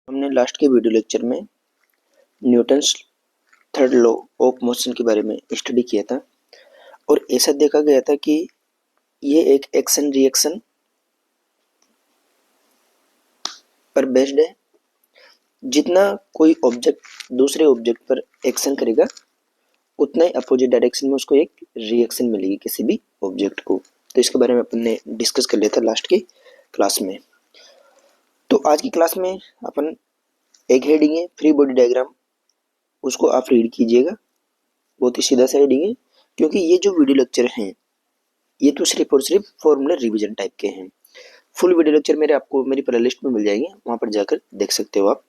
हमने लास्ट के video lecture में Newton's third law of motion के बारे में स्टडी किया था और ऐसा देखा गया था कि ये एक एक्शन रिएक्शन पर बेस्ड है। जितना कोई ऑब्जेक्ट दूसरे ऑब्जेक्ट पर एक्शन करेगा उतना ही अपोजिट डायरेक्शन में उसको एक रिएक्शन मिलेगी किसी भी ऑब्जेक्ट को। तो इसके बारे में अपन ने डिस्कस कर लिया था लास्ट के क्लास में। तो आज की क्लास में अपन एक हेडिंग है फ्री बॉडी डायग्राम, उसको आप रीड कीजिएगा। बहुत ही सीधा सा हेडिंग है क्योंकि ये जो वीडियो लेक्चर हैं ये तो सिर्फ और सिर्फ फॉर्मूला रिवीजन टाइप के हैं। फुल वीडियो लेक्चर मेरे आपको मेरी प्लेलिस्ट में मिल जाएंगे, वहां पर जाकर देख सकते हो आप।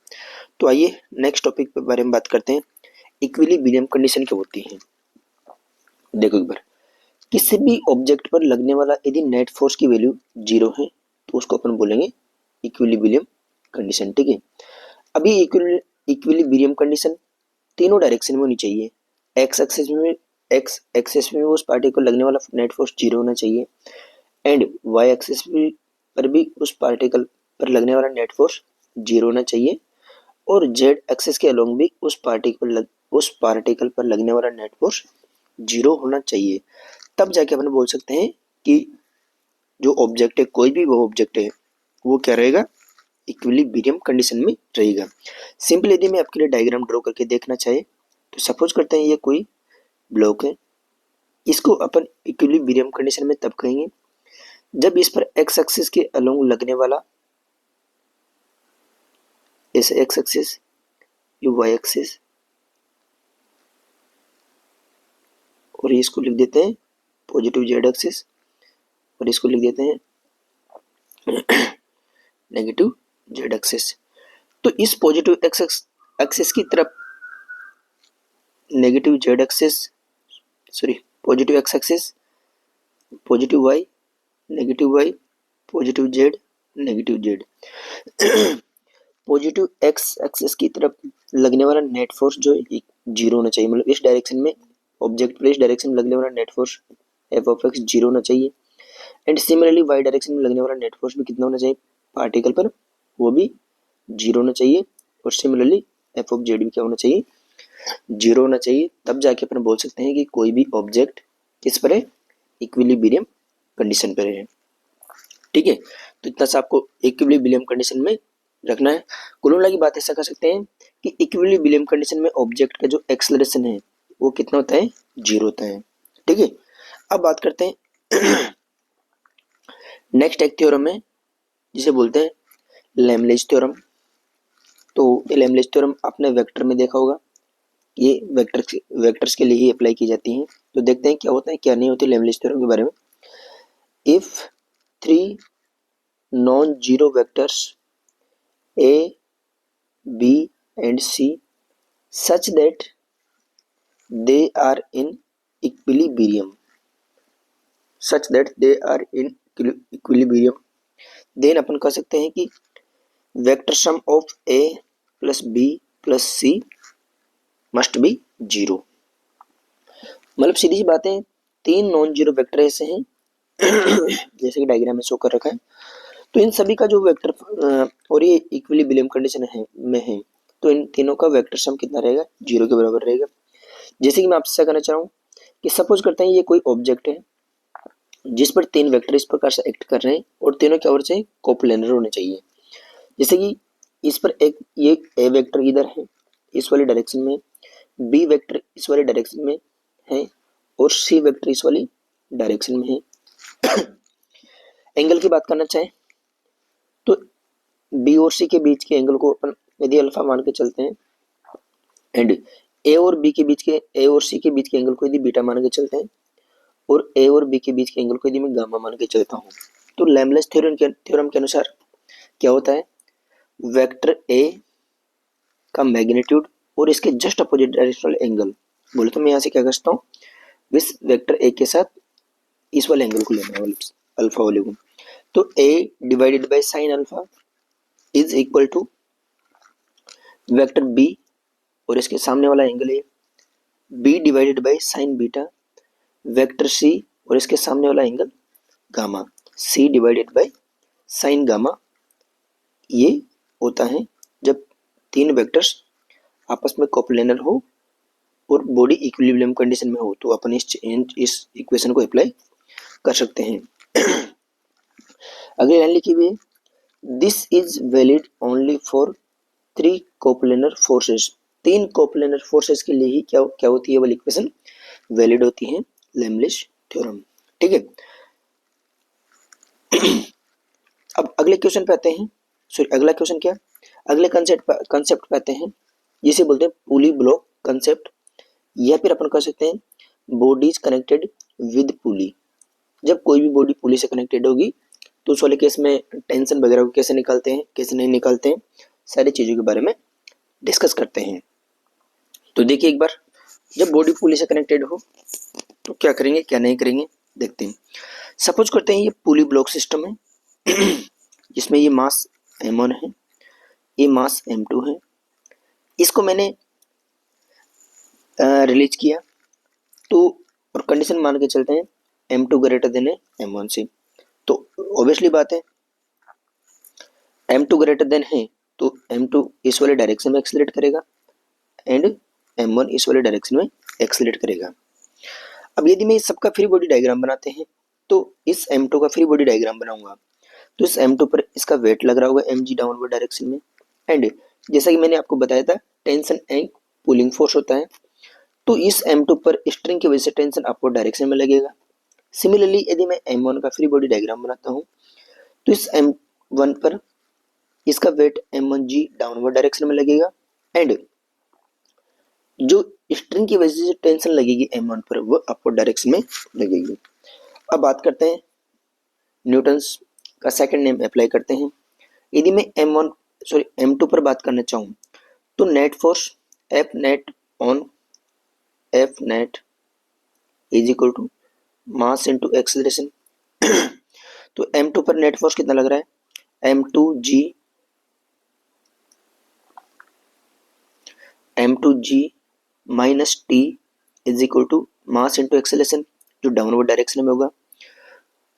तो आइए नेक्स्ट टॉपिक के बारे में बात करते हैं। इक्विलिब्रियम कंडीशन क्या होती है। देखो एक बार, किसी भी ऑब्जेक्ट पर लगने वाला यदि नेट फोर्स की वैल्यू 0 है तो उसको अपन बोलेंगे इक्विलिब्रियम कंडीशन। ठीक है, अभी इक्विलिब्रियम कंडीशन तीनों डायरेक्शन में होनी चाहिए। एक्स एक्सिस में उस पार्टी को लगने वाला नेट फोर्स 0 होना चाहिए एंड वाई एक्सिस पर भी उस पार्टिकल पर लगने वाला नेट फोर्स 0 होना चाहिए और जेड एक्सिस के अलोंग भी उस पार्टिकल पर लगने वाला नेट फोर्स 0 होना चाहिए। तब जाके अपन बोल सकते हैं कि जो ऑब्जेक्ट है, कोई भी वो ऑब्जेक्ट है, वो क्या रहेगा, इक्विलिब्रियम कंडीशन में रहेगा। सिंपल यदि मैं आपके लिए डायग्राम ड्रॉ करके देखना चाहे तो सपोज करते हैं ये कोई ब्लॉक है, इसको अपन इक्विलिब्रियम कंडीशन में तब कहेंगे जब इस पर एक्स एक्सिस के अलोंग लगने वाला, ऐसे एक्स एक्सिस, ये वाई एक्सिस, और इसको लिख देते हैं पॉजिटिव जेड एक्सिस और इसको लिख देते हैं नेगेटिव जेड एक्सिस। तो इस पॉजिटिव एक्स एक्सिस की तरफ negative Z axis, sorry positive X axis, positive Y, negative Y, positive Z, negative Z. Positive X axis की तरफ लगने वाला नेट फोर्स जो 0 होना चाहिए, मतलब इस डायरेक्शन में ऑब्जेक्ट पर इस डायरेक्शन में लगने वाला net force F of x 0 होना चाहिए एंड सिमिलरली वाई डायरेक्शन में लगने वाला नेट फोर्स भी कितना होना चाहिए पार्टिकल पर, वो भी 0 होना चाहिए और सिमिलरली एफ ऑफ जेड भी क्या होना चाहिए, 0 होना चाहिए। तब जाके अपन बोल सकते हैं कि कोई भी ऑब्जेक्ट किस पर है, इक्विलिब्रियम कंडीशन पर है। ठीक है, तो इतना सा आपको इक्विलिब्रियम कंडीशन में रखना है। कुल मिला की बात ऐसा कर सकते हैं कि इक्विलिब्रियम कंडीशन में ऑब्जेक्ट का जो एक्सेलरेशन है वो कितना होता है, 0 होता है। ठीक है, अब बात करते हैं नेक्स्ट एक थ्योरम है जिसे बोलते हैं लेमलेज थ्योरम। तो ये लेमलेज थ्योरम आपने वेक्टर में देखा होगा, ये वेक्टर्स के लिए ही अप्लाई की जाती हैं। तो देखते हैं क्या होता है क्या नहीं होती लेमलेज थ्योरम के बारे में। If 3 non zero vectors A, B and C such that they are in equilibrium, then अपन कह सकते हैं कि vector sum of A plus B plus C must be 0। मतलब सीधी सी बात है, 3 नॉन जीरो वेक्टर ऐसे हैं जैसे कि डायग्राम में शो कर रखा है। तो इन सभी का जो वेक्टर और ये इक्विलिब्रियम कंडीशन है तो इन तीनों का वेक्टर सम कितना रहेगा, 0 के बराबर रहेगा। जैसे कि मैं आपसे क्या करना चाह रहा हूँ कि सपोज करते हैं ये कोई ऑब्जेक्ट है जिस पर 3 वेक्टर इस प्रकार से एक्ट कर रहे हैं और तीनों क्या होने चाहिए, कोप्लेनर होने चाहिए। जैसे कि इस पर एक ये ए वेक्टर इधर है इस वाली डायरेक्शन में, बी वेक्टर इस वाली डायरेक्शन में है और सी वेक्टर इस वाली डायरेक्शन में है। एंगल की बात करना चाहें तो बी और सी के बीच के एंगल को अपन यदि अल्फा मान के चलते हैं एंड ए और सी के बीच के एंगल को यदि बीटा मान के चलते हैं और ए और बी के बीच के एंगल को यदि मैं गामा मान के चलता हूँ तो लेमलेस थ्योरम के अनुसार क्या होता है, वेक्टर ए का मैग्नीट्यूड और इसके जस्ट अपोजिट डायरेक्शनल एंगल, बोले तो मैं यहाँ से क्या कर सकता हूँ, इस वेक्टर ए के साथ इस वाले एंगल को लेना है अल्फा वाले को। तो A divided by sine alpha is equal to vector B और इसके सामने वाला एंगल है B divided by sine beta, vector C और इसके सामने वाला angle gamma, C divided by sine gamma, ये होता है जब तीन वेक्टर्स आपस में कोप्लेनर हो और बॉडी इक्विलिब्रियम कंडीशन में हो तो अपन इस इक्वेशन को अप्लाई कर सकते हैं। अगली लाइन लिखी हुई है, this is valid only for 3 coplanar forces. 3 coplanar forces के लिए ही क्या होती है वाली इक्वेशन वैलिड होती है, लेमलिश थ्योरम। ठीक है। अब अगले क्वेश्चन पे आते हैं, सॉरी अगला क्वेश्चन क्या, अगले कंसेप्ट पे आते हैं, जिसे बोलते हैं पुली ब्लॉक कंसेप्ट, या फिर अपन कह सकते हैं बॉडीज कनेक्टेड विद पुली। जब कोई भी बॉडी पुली से कनेक्टेड होगी तो उस वाले केस में टेंशन वगैरह को कैसे निकालते हैं, कैसे नहीं निकालते हैं, सारी चीज़ों के बारे में डिस्कस करते हैं। तो देखिए एक बार, जब बॉडी पुली से कनेक्टेड हो तो क्या करेंगे क्या नहीं करेंगे देखते हैं। सपोज करते हैं ये पुली ब्लॉक सिस्टम है जिसमें ये मास m1 है, ये मास m2 है, इसको मैंने रिलीज किया तो और कंडीशन मान के चलते हैं m2 ग्रेटर देन है m1 से, तो ऑब्वियसली बात है m2 ग्रेटर देन है तो m2 इस वाले डायरेक्शन में एक्सीलरेट करेगा एंड m1 इस वाले डायरेक्शन में एक्सीलरेट करेगा। अब यदि मैं इस सबका फ्री बॉडी डायग्राम बनाते हैं तो इस m2 का फ्री बॉडी डायग्राम बनाऊंगा तो इस m2 पर इसका वेट लग रहा होगा mg डाउनवर्ड डायरेक्शन में, एंड जैसा कि मैंने आपको बताया था टेंशन एक पुलिंग फोर्स होता है, तो इस m2 पर स्ट्रिंग की वजह से टेंशन अपवर्ड डायरेक्शन में लगेगा। सिमिलरली यदि मैं m1 का फ्री बॉडी डायग्राम बनाता हूँ तो इस m1 पर इसका वेट m1g डाउनवर्ड डायरेक्शन में लगेगा एंड जो स्ट्रिंग की वजह से टेंशन लगेगी m1 पर वो अपवर्ड डायरेक्शन में लगेगी। अब बात करते हैं न्यूटन्स का सेकंड नेम अप्लाई करते हैं। यदि मैं m2 पर बात करना चाहूँ तो net force F net on F net is equal to mass into acceleration. तो m2 पर नेट फोर्स कितना लग रहा है m2g minus T is equal to mass into acceleration जो डाउनवर्ड डायरेक्शन में होगा।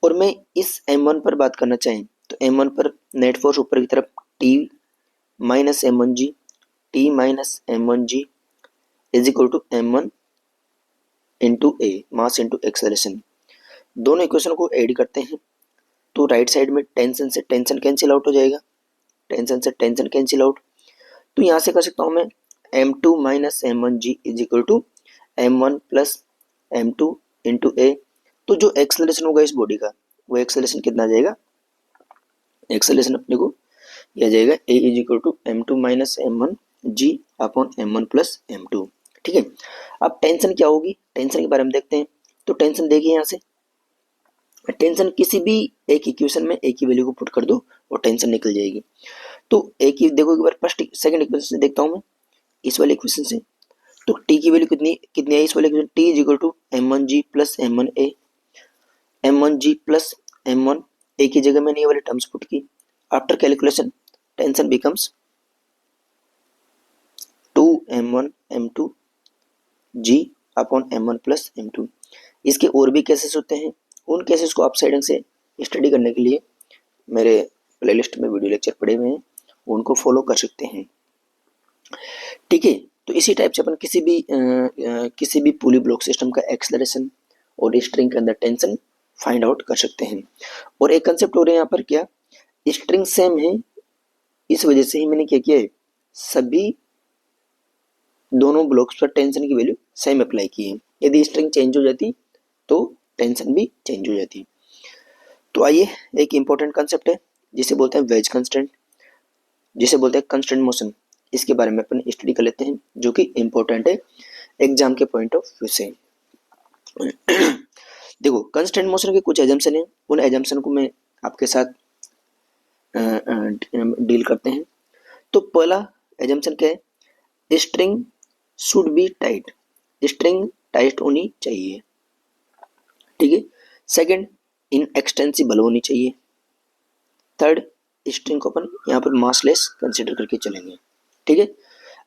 और मैं इस m1 पर बात करना चाहें तो m1 पर नेट फोर्स ऊपर की तरफ t minus m1g t minus m1g is equal to m1 into a mass into acceleration. दोनों इक्वेशन को ऐड करते हैं तो राइट साइड में टेंशन से टेंशन कैंसिल आउट हो जाएगा, टेंशन से टेंशन कैंसिल आउट, तो यहाँ से कर सकता हूँ मैं m2 minus m1g is equal to m1 plus m2 into A. तो जो एक्सेलरेशन होगा इस बॉडी का वो एक्सेलरेशन कितना आ जाएगा, एक्सेलरेशन अपने को यह जाएगा a is equal to m2 minus m1g upon m1 plus m2। ठीक है। अब टेंशन क्या होगी, टेंशन के बारे में देखते हैं। तो टेंशन देखिए यहाँ से टेंशन किसी भी एक इक्वेशन में एक ही वैल्यू को पुट कर दो और टेंशन निकल जाएगी। तो एक ही देखो एक बार फर्स्ट सेकंड इक्वेशन से देखता हूँ मैं इस वाले इक्वेशन से, तो t की वैल्यू कितनी है इस वाले equation t is equal to m1g plus m1a, m1g plus m1 a की जगह मैंने ये वाले टर्म्स पुट की। After calculation tension becomes 2m1 m2 g upon m1 plus m2। इसके और भी केसेस होते हैं, उन केसेस को आप साइड से स्टडी करने के लिए मेरे प्लेलिस्ट में वीडियो लेक्चर पड़े हुए हैं, उनको फॉलो कर सकते हैं। ठीक है। तो इसी टाइप से अपन किसी भी पुली ब्लॉक सिस्टम का एक्सेलरेशन और स्ट्रिंग के अंदर टेंशन फाइंड आउट कर सकते हैं। और एक कंसेप्ट हो रहा है यहाँ पर क्या, स्ट्रिंग सेम है, इस वजह से ही मैंने क्या किया है सभी दोनों ब्लॉक्स पर टेंशन की वैल्यू सेम अप्लाई की है। यदि स्ट्रिंग चेंज हो जाती तो टेंशन भी चेंज हो जाती। तो आइए एक इंपॉर्टेंट कंसेप्ट है जिसे बोलते हैं वेज कंस्टेंट, जिसे बोलते हैं कंस्टेंट मोशन, इसके बारे में अपन स्टडी कर लेते हैं जो कि इंपॉर्टेंट है एग्जाम के पॉइंट ऑफ व्यू से। देखो कंस्टेंट मोशन के कुछ एजम्पशन हैं, उन एजम्पशन को मैं आपके साथ डील करते हैं। तो पहला एजम्पशन क्या है, string should be tight, string tight होनी चाहिए। ठीक है। सेकंड इनएक्सटेंसिबल होनी चाहिए। थर्ड स्ट्रिंग को अपन यहाँ पर मासलेस कंसिडर करके चलेंगे। ठीक है।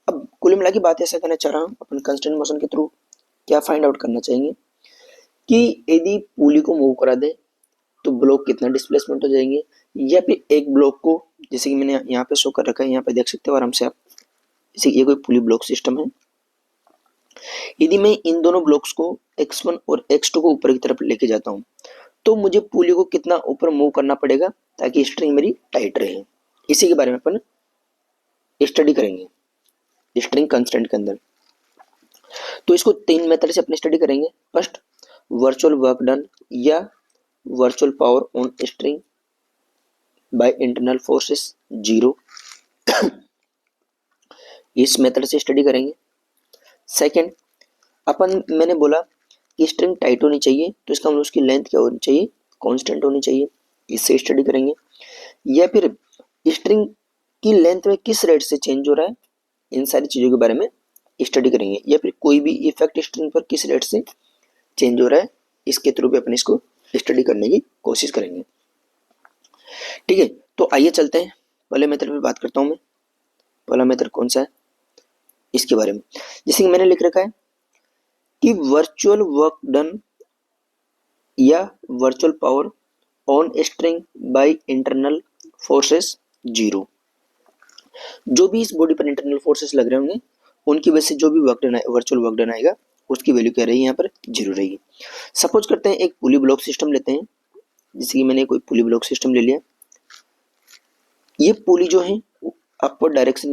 अब कुल मिला की बात ऐसा करना चाह रहा हूँ, अपन कंस्टेंट मोशन के थ्रू क्या फाइंड आउट करना चाहेंगे कि यदि पुली को मूव करा दे तो ब्लॉक कितना डिस्प्लेसमेंट हो जाएंगे, या फिर एक ब्लॉक को जैसे कि मैंने यहाँ पे शो कर रखा है, यहाँ पे देख सकते हो आराम से आप। जैसे ये कोई पुली ब्लॉक सिस्टम है। यदि मैं इन दोनों ब्लॉक्स को x1 और x2 को ऊपर की तरफ लेके जाता हूँ, तो मुझे पुली को कितना ऊपर मूव करना पड़ेगा ताकि स्ट्रिंग मेरी टाइट रहे। इसी के बारे में अपन स्टडी करेंगे स्ट्रिंग कंस्ट्रेंट के अंदर। तो इसको 3 मेथड से अपने स्टडी करेंगे। फर्स्ट, वर्चुअल वर्क डन या virtual power on string by internal forces 0, इस मेथड से स्टडी करेंगे। सेकंड, अपन मैंने बोला कि स्ट्रिंग टाइट होनी चाहिए, तो इसका मतलब उसकी लेंथ क्या होनी चाहिए, कांस्टेंट होनी चाहिए, इससे स्टडी करेंगे। या फिर स्ट्रिंग की लेंथ में किस रेट से चेंज हो रहा है, इन सारी चीजों के बारे में स्टडी करेंगे। या फिर कोई भी इफेक्ट स्ट्रिंग पर किस रेट से चेंज हो रहा है, इसके थ्रू भी अपन इसको स्टडी करने की कोशिश करेंगे। ठीक है, तो आइए चलते हैं पहले मेथड पे बात करता हूं मैं। पहला मेथड कौन सा है इसके बारे में, जैसे कि मैंने लिख रखा है कि वर्चुअल वर्क डन या virtual power on string by internal forces 0। जो भी इस बॉडी पर इंटरनल फोर्सेस लग रहे होंगे, उनकी वजह से जो भी work done virtual work done आएगा, उसकी वैल्यू क्या रहेगी, यहाँ पर 0 रहेगी। सपोज करते हैं एक पुली ब्लॉक सिस्टम लेते हैं। जैसे कि मैंने कोई पुली ब्लॉक सिस्टम ले लिया। ये पुली जो है अपवर्ड डायरेक्शन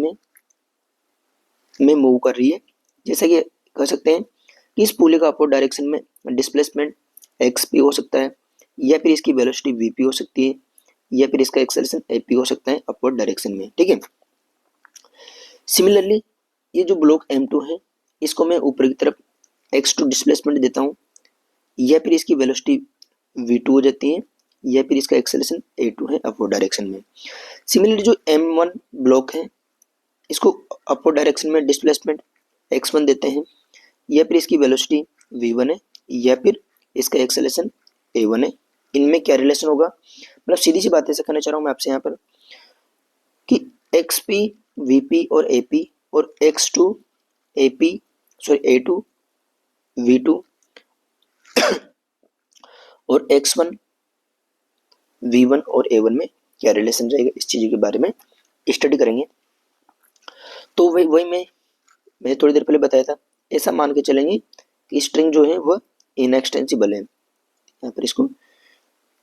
में मूव कर रही है। जैसा कि कह सकते हैं कि इस पुली का अपवर्ड डायरेक्शन में डिस्प्लेसमेंट एक्स हो सकता है, या फिर इसकी वेलोसिटी वी हो सकती है, या फिर इसका एक्सेलरेशन ए हो सकता है अपवर्ड डायरेक्शन में। ठीक है, सिमिलरली ये जो ब्लॉक M2 है, इसको मैं ऊपर की तरफ x2 डिस्प्लेसमेंट देता हूँ, या फिर इसकी वेलोसिटी v2 हो जाती है, या फिर इसका एक्सेलरेशन a2 है अपवर्ड डायरेक्शन में। सिमिलरली जो M1 ब्लॉक है, इसको अपवर्ड डायरेक्शन में डिस्प्लेसमेंट x1 देते हैं, या फिर इसकी वेलोसिटी v1 है, या फिर इसका एक्सेलरेशन a1 है। इनमें क्या रिलेशन होगा, मतलब सीधी सी बात ऐसे करना चाह रहा हूँ मैं आपसे यहाँ पर कि xp vp और ap और x2 ap sorry a2 v2 और x1 v1 और a1 में क्या रिलेशन रहेगा, इस चीज़ के बारे में स्टडी करेंगे। तो वही मैंने थोड़ी देर पहले बताया था। ऐसा मान के चलेंगे कि स्ट्रिंग जो है वह इनएक्सटेंसिबल है। यहाँ पर इसको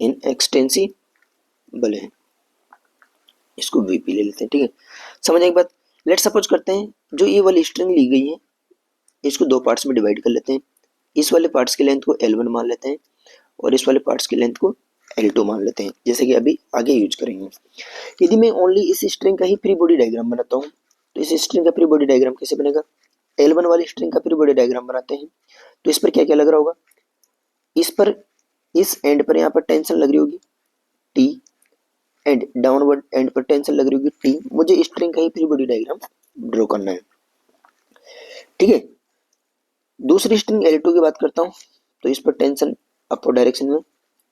इनएक्सटेंसिबल है, इसको वीपी ले लेते हैं। ठीक है, समझने के बाद लेट सपोज करते हैं जो ये वाली स्ट्रिंग ली गई है, इसको दो पार्ट्स में डिवाइड कर लेते हैं। इस वाले पार्ट्स की लेंथ को L1 मान लेते हैं और इस वाले पार्ट्स की लेंथ को L2 मान लेते हैं, जैसे कि अभी आगे यूज करेंगे। यदि मैं ओनली इस स्ट्रिंग का ही फ्री बॉडी डायग्राम बनाता हूँ, तो इस स्ट्रिंग का फ्री बॉडी डायग्राम कैसे बनेगा, L1 वाली स्ट्रिंग का फ्री बॉडी डायग्राम बनाते हैं। तो इस पर क्या क्या लग रहा होगा, इस पर इस एंड पर यहाँ पर टेंशन लग रही होगी T, एंड डाउनवर्ड एंड पर टेंशन लग रही होगी T। मुझे स्ट्रिंग का ही फ्री बॉडी डायग्राम ड्रॉ करना है। ठीक है, दूसरी स्ट्रिंग L2 की बात करता हूँ, तो इस पर टेंशन अपवर्ड डायरेक्शन में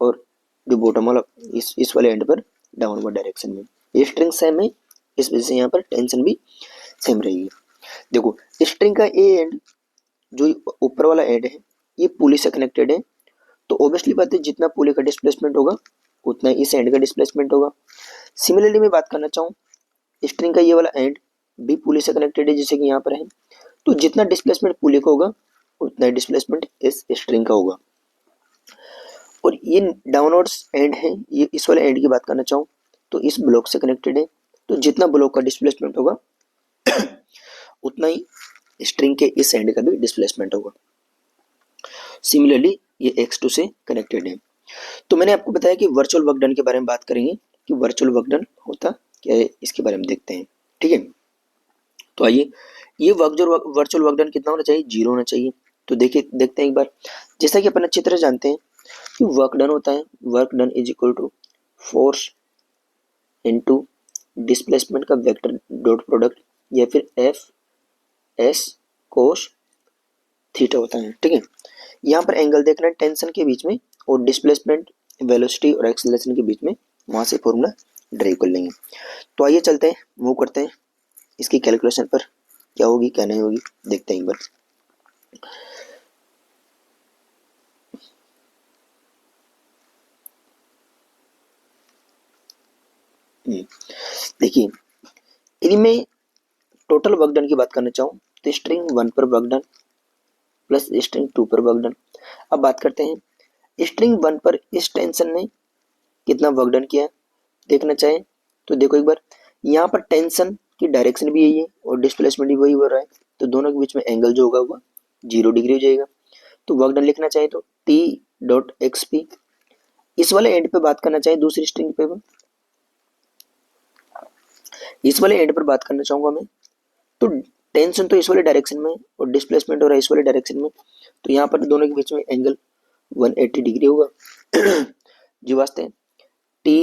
और जो बॉटम वाला इस वाले एंड पर डाउनवर्ड डायरेक्शन में। ये स्ट्रिंग सेम है, इस वजह से यहाँ पर टेंशन भी सेम रहेगी। देखो स्ट्रिंग का ए एंड जो ऊपर वाला एंड है, ये पुली से कनेक्टेड है, तो ऑब्वियसली बात है जितना पुली का डिस्प्लेसमेंट होगा उतना इस एंड का डिस्प्लेसमेंट होगा। सिमिलरली मैं बात करना चाहूँ, स्ट्रिंग का ये वाला एंड भी पुली से कनेक्टेड है, जैसे कि यहाँ पर है, तो जितना डिस्प्लेसमेंट पुली का होगा उतना ही डिस्प्लेसमेंट इस स्ट्रिंग का होगा। और ये डाउनवर्ड्स एंड है, ये इस वाले एंड की बात करना चाहूँ तो इस ब्लॉक से कनेक्टेड है, तो जितना ब्लॉक का डिस्प्लेसमेंट होगा उतना ही स्ट्रिंग के इस एंड का भी डिस्प्लेसमेंट होगा। सिमिलरली ये x2 से कनेक्टेड है। तो मैंने आपको बताया कि वर्चुअल वर्क डन के बारे में बात करेंगे कि वर्चुअल वर्क डन होता क्या है, इसके बारे में देखते हैं। ठीक है, तो आइए, ये वर्चुअल वर्क डन कितना होना चाहिए, 0 होना चाहिए। तो देखिए देखते हैं एक बार। जैसा कि अपन अच्छी तरह जानते हैं कि वर्क डन होता है, work done is equal to force into displacement का वेक्टर डॉट प्रोडक्ट, या फिर एफ एस कोस थीटा होता है। ठीक है, यहाँ पर एंगल देखना है टेंशन के बीच में और डिस्प्लेसमेंट वेलोसिटी और एक्सेलरेशन के बीच में, वहां से फॉर्मूला ड्राइव कर लेंगे। तो आइए चलते हैं, मूव करते हैं इसकी कैलकुलेशन पर, क्या होगी क्या नहीं होगी देखते हैं एक बार। देखिए, यदि मैं टोटल वर्क डन की बात करना चाहूँ तो स्ट्रिंग 1 पर वर्क डन प्लस स्ट्रिंग 2 पर वर्क डन। अब बात करते हैं स्ट्रिंग 1 पर इस टेंशन ने कितना वर्क डन किया देखना चाहे तो देखो एक बार, यहाँ पर टेंशन की डायरेक्शन भी यही है और डिस्प्लेसमेंट भी वही हो रहा है, तो दोनों के बीच में एंगल जो होगा वो 0 डिग्री हो जाएगा। तो वर्क डन लिखना चाहे तो टी डॉट एक्स पी। इस वाले एंड पे बात करना चाहे दूसरी स्ट्रिंग पे, इस वाले एंड पर बात करना चाहूंगा मैं, तो टेंशन तो इस वाले डायरेक्शन में और डिस्प्लेसमेंट हो रहा है इस वाले डायरेक्शन में, तो यहाँ पर दोनों के बीच में एंगल 180 डिग्री होगा। जी वास्ते टी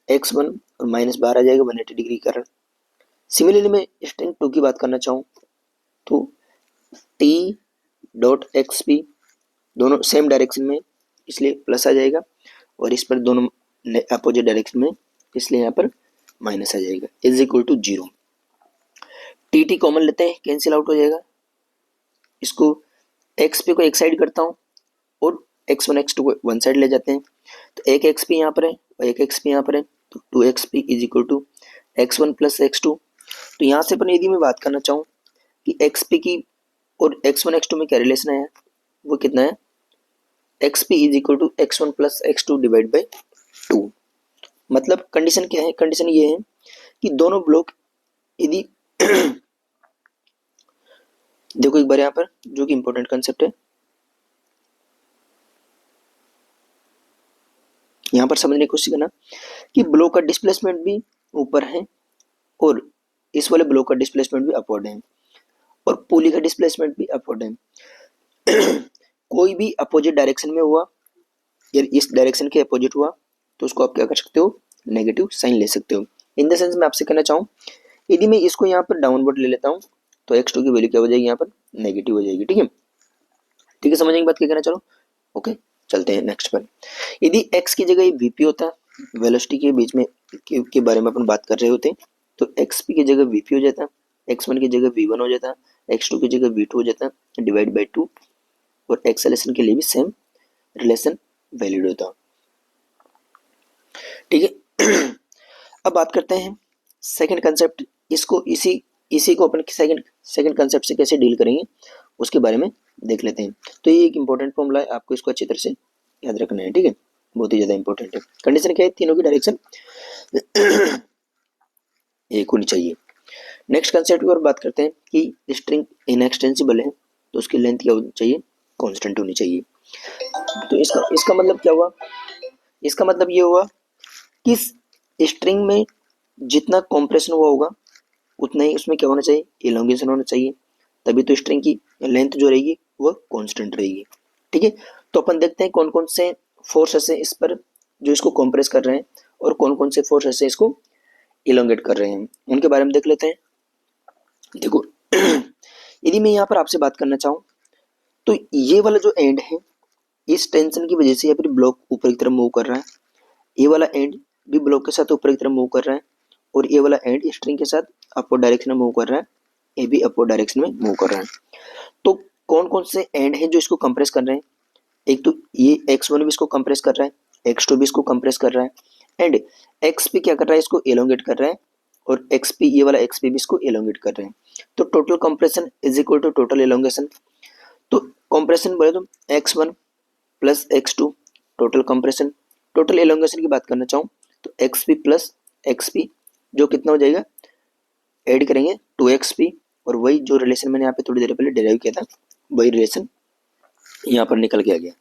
एक्स वन और माइनस बाहर आ जाएगा 180 डिग्री के कारण। सिमिलरली मैं स्ट्रिंग 2 की बात करना चाहूँ तो टी डॉट एक्स पी, दोनों सेम डायरेक्शन में इसलिए प्लस आ जाएगा, और इस पर दोनों अपोजिट डायरेक्शन में इसलिए यहाँ पर माइनस आ जाएगा, is equal to 0। T T common लेते हैं, कैंसिल आउट हो जाएगा। इसको एक्स पी को एक साइड करता हूँ और एक्स वन एक्स टू को वन साइड ले जाते हैं, तो एक एक्स पी यहाँ पर है और एक एक्स पी यहाँ पर है, तो 2xp is equal to X one plus X two. तो यहाँ से अपन यदि मैं बात करना चाहूँ कि एक्स पी की और एक्स वन एक्स टू में क्या रिलेशन है, वो कितना है, X P is equal to X one plus X two divide by 2। मतलब कंडीशन क्या है, कंडीशन ये है कि दोनों ब्लॉक यदि देखो एक बार यहाँ पर जो कि इंपॉर्टेंट कंसेप्ट है, यहाँ पर समझने की कोशिश करना कि ब्लॉक का डिस्प्लेसमेंट भी ऊपर है और इस वाले ब्लॉक का डिस्प्लेसमेंट भी अपवर्ड है और पुली का डिस्प्लेसमेंट भी अपवर्ड है। कोई भी अपोजिट डायरेक्शन में हुआ या इस डायरेक्शन के अपोजिट हुआ तो उसको आप क्या कर सकते हो, नेगेटिव साइन ले सकते हो। इन द सेंस मैं आपसे कहना चाहूँ यदि मैं इसको यहाँ पर डाउनवर्ड ले लेता हूँ तो x2 की वैल्यू क्या हो जाएगी, यहाँ पर नेगेटिव हो जाएगी। ठीक है, ठीक है, समझने की बात क्या कहना, चलो ओके चलते हैं नेक्स्ट पर। यदि x की जगह vp होता, वेलोसिटी के बीच में के बारे में अपन बात कर रहे होते, तो xp की जगह vp हो जाता, x1 की जगह v1 हो जाता, x2 की जगह v2 हो जाता डिवाइड बाई 2, और एक्सेलेरेशन के लिए भी सेम रिलेशन वैलिड होता। ठीक है। अब बात करते हैं सेकंड कंसेप्ट, इसको इसी को अपन सेकंड कंसेप्ट से कैसे डील करेंगे उसके बारे में देख लेते हैं। तो ये एक इंपॉर्टेंट फॉर्मूला है, आपको इसको अच्छी तरह से याद रखना है। ठीक है, बहुत ही ज्यादा इंपॉर्टेंट है। कंडीशन क्या है, तीनों की डायरेक्शन एक होनी चाहिए। नेक्स्ट कंसेप्ट की ओर बात करते हैं कि स्ट्रिंग इनएक्सटेंसिबल है तो उसकी लेंथ क्या होनी चाहिए, कांस्टेंट होनी चाहिए। तो इसका मतलब क्या हुआ, इसका मतलब ये हुआ कि स्ट्रिंग में जितना कॉम्प्रेशन हुआ होगा उतना ही उसमें क्या होना चाहिए, इलोंगेशन होना चाहिए, तभी तो स्ट्रिंग की लेंथ जो रहेगी वो कांस्टेंट रहेगी। ठीक है, तो अपन देखते हैं कौन कौन से फोर्सेस है इस पर जो इसको कॉम्प्रेस कर रहे हैं और कौन कौन से फोर्सेस है इसको इलोंगेट कर रहे हैं, उनके बारे में देख लेते हैं। देखो यदि मैं यहाँ पर आपसे बात करना चाहूँ तो ये वाला जो एंड है इस टेंशन की वजह से या फिर ब्लॉक ऊपर की तरफ मूव कर रहा है, ये वाला एंड भी ब्लॉक के साथ ऊपर की तरफ मूव कर रहा है, और ये वाला एंड स्ट्रिंग के साथ अपवर्ड डायरेक्शन में मूव कर रहा है, ये भी अपवर्ड डायरेक्शन में मूव कर रहा है। तो कौन कौन से एंड हैं जो इसको कंप्रेस कर रहे हैं, एक तो ये x1 भी इसको कंप्रेस कर रहा है, x2 भी इसको कंप्रेस कर रहा है, एंड xp क्या कर रहा है, इसको एलोंगेट कर रहा है, और xp ये वाला xp भी इसको एलोंगेट कर रहे हैं। तो total compression is equal to total elongation. तो कंप्रेशन बोले तो x1 plus x2 total compression. Total elongation की बात करना चाहूँ तो xp प्लस xp जो कितना हो जाएगा, ऐड करेंगे 2xp, और वही जो रिलेशन मैंने यहाँ पे थोड़ी देर पहले डिराइव किया था वही रिलेशन यहाँ पर निकल के आ गया।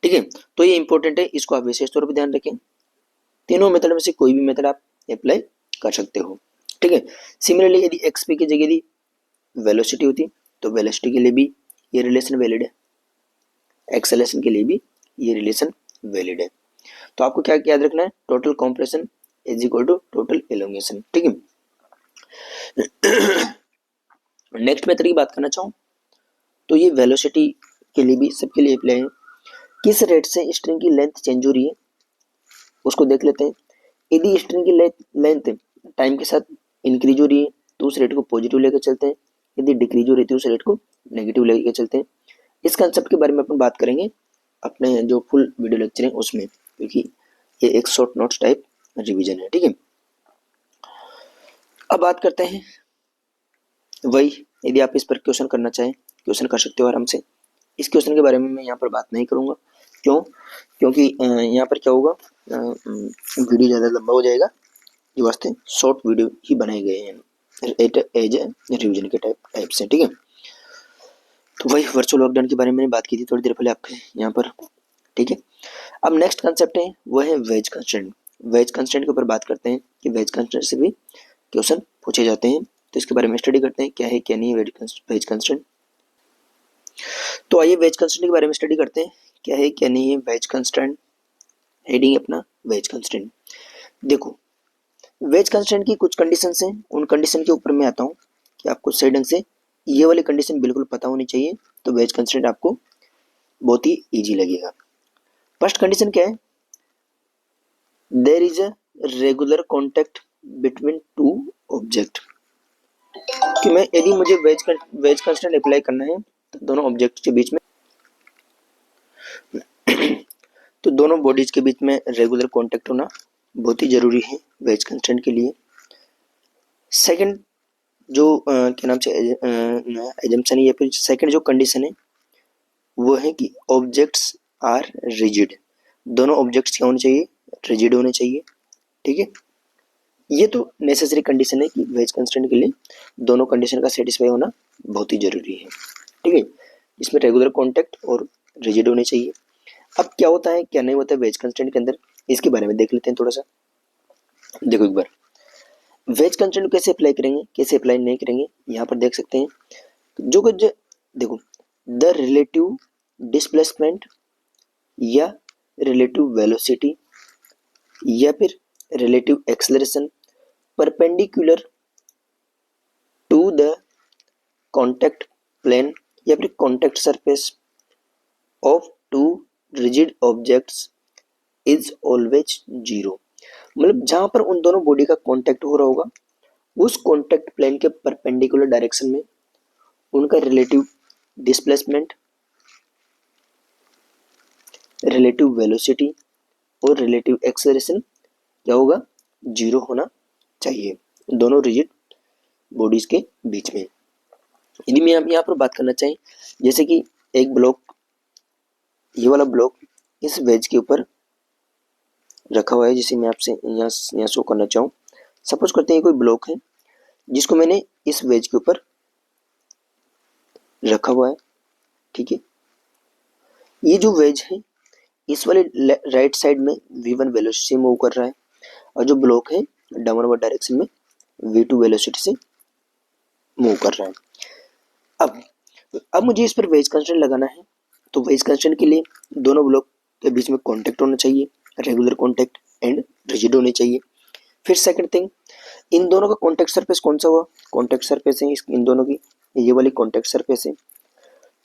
ठीक है, तो ये इंपॉर्टेंट है, इसको आप विशेष तौर पर ध्यान रखें। तीनों मेथड में से कोई भी मेथड आप अप्लाई कर सकते हो। ठीक है, सिमिलरली यदि एक्सपी की जगह यदि वेलोसिटी होती तो वेलोसिटी के लिए भी ये रिलेशन वैलिड है, एक्सेलेरेशन के लिए भी ये रिलेशन वैलिड है। तो आपको क्या याद रखना है, total compression is equal to total elongation. ठीक है, नेक्स्ट मेथड की बात करना चाहूँ तो ये वेलोसिटी के लिए भी सबके लिए अप्लाई है। किस रेट से स्ट्रिंग की लेंथ चेंज हो रही है उसको देख लेते हैं। यदि स्ट्रिंग की लेंथ टाइम के साथ इंक्रीज हो रही है तो उस रेट को पॉजिटिव लेकर चलते हैं, यदि डिक्रीज हो रही है उस रेट को नेगेटिव लेकर चलते हैं। इस कंसेप्ट के बारे में अपन बात करेंगे अपने जो फुल वीडियो लेक्चर है उसमें, क्योंकि ये एक शॉर्ट नोट्स टाइप रिवीजन है। ठीक है, अब बात करते हैं वही, यदि आप इस पर क्वेश्चन करना चाहें क्वेश्चन कर सकते हो आराम से। इस क्वेश्चन के बारे में मैं यहाँ पर बात नहीं करूँगा। क्यों? क्योंकि यहाँ पर क्या होगा, वीडियो ज़्यादा लंबा हो जाएगा, जो वास्ते शॉर्ट वीडियो ही बनाए गए हैं एज ए रिविजन के टाइप से, ठीक है। तो वही वर्चुअल लॉकडाउन के बारे में मैंने बात की थी थोड़ी देर पहले आपके यहाँ पर, ठीक है। अब नेक्स्ट कंसेप्ट है वो है वेज कंस्ट्रेंट। वेज कंस्ट्रेंट के ऊपर बात करते हैं कि वेज कंस्ट्रेंट से भी क्वेश्चन पूछे जाते हैं, तो इसके बारे में स्टडी करते हैं क्या है क्या नहीं है वेज कंस्ट्रेंट। तो आइए वेज कंस्ट्रेंट के बारे में स्टडी करते हैं क्या है क्या नहीं है वेज कंस्ट्रेंट। हेडिंग अपना वेज कंस्ट्रेंट। देखो, वेज कंस्ट्रेंट की कुछ कंडीशंस हैं, उन कंडीशन के ऊपर मैं आता हूँ कि आपको सही ढंग से ये वाली कंडीशन बिल्कुल पता होनी चाहिए, तो वेज कंस्ट्रेंट आपको बहुत ही इजी लगेगा। फर्स्ट कंडीशन क्या है, there is a regular contact between two object. कि मैं यदि मुझे वेज कंस्ट्रेंट अप्लाई करना है तो दोनों ऑब्जेक्ट के बीच में तो दोनों बॉडीज के बीच में रेगुलर कॉन्टैक्ट होना बहुत ही जरूरी है वेज कंस्ट्रेंट के लिए। सेकंड जो क्या नाम से एजम्पशन है या फिर सेकंड जो कंडीशन है वो है कि ऑब्जेक्ट्स आर रिजिड। दोनों ऑब्जेक्ट्स क्या होने चाहिए, रिजिड होने चाहिए, ठीक है। ये तो नेसेसरी कंडीशन है कि वेज कंस्ट्रेंट के लिए दोनों कंडीशन का सेटिस्फाई होना बहुत ही जरूरी है, ठीक है। इसमें रेगुलर कॉन्टैक्ट और रिजिड होने चाहिए। अब क्या होता है क्या नहीं होता है वेज कंस्ट्रेंट के अंदर, इसके बारे में देख लेते हैं थोड़ा सा। देखो एक बार वेज कंस्ट्रेंट कैसे अप्लाई करेंगे कैसे अप्लाई नहीं करेंगे, यहाँ पर देख सकते हैं जो कुछ। देखो, द रिलेटिव डिस्प्लेसमेंट या रिलेटिव वेलोसिटी या फिर relative acceleration perpendicular to the contact plane या फिर contact surface of two rigid objects is always zero. मतलब जहां पर उन दोनों बॉडी का कॉन्टैक्ट हो रहा होगा उस कॉन्टैक्ट प्लेन के परपेंडिकुलर डायरेक्शन में उनका रिलेटिव डिस्प्लेसमेंट, रिलेटिव वेलोसिटी और रिलेटिव एक्सेलरेशन क्या होगा, जीरो होना चाहिए दोनों रिजिड बॉडीज के बीच में। यदि मैं यहाँ पर बात करना चाहें, जैसे कि एक ब्लॉक, ये वाला ब्लॉक इस वेज के ऊपर रखा हुआ है, जिसे मैं आपसे यहाँ शो करना चाहूँ। सपोज करते हैं कोई ब्लॉक है जिसको मैंने इस वेज के ऊपर रखा हुआ है, ठीक है। ये जो वेज है इस वाले राइट साइड में v1 वेलोसिटी से मूव कर रहा है और जो ब्लॉक है डाउनवर्ड डायरेक्शन में v2 वेलोसिटी से मूव कर रहा है। अब मुझे इस पर वेज कंस्ट्रेंट लगाना है, तो वेज कंस्ट्रेंट के लिए दोनों ब्लॉक के बीच में कांटेक्ट होना चाहिए, रेगुलर कांटेक्ट एंड रिजिड होने चाहिए। फिर सेकंड थिंग, इन दोनों का कांटेक्ट सरफेस कौन सा हुआ, कांटेक्ट सरफेस है इन दोनों की, ये वाली कांटेक्ट सरफेस है,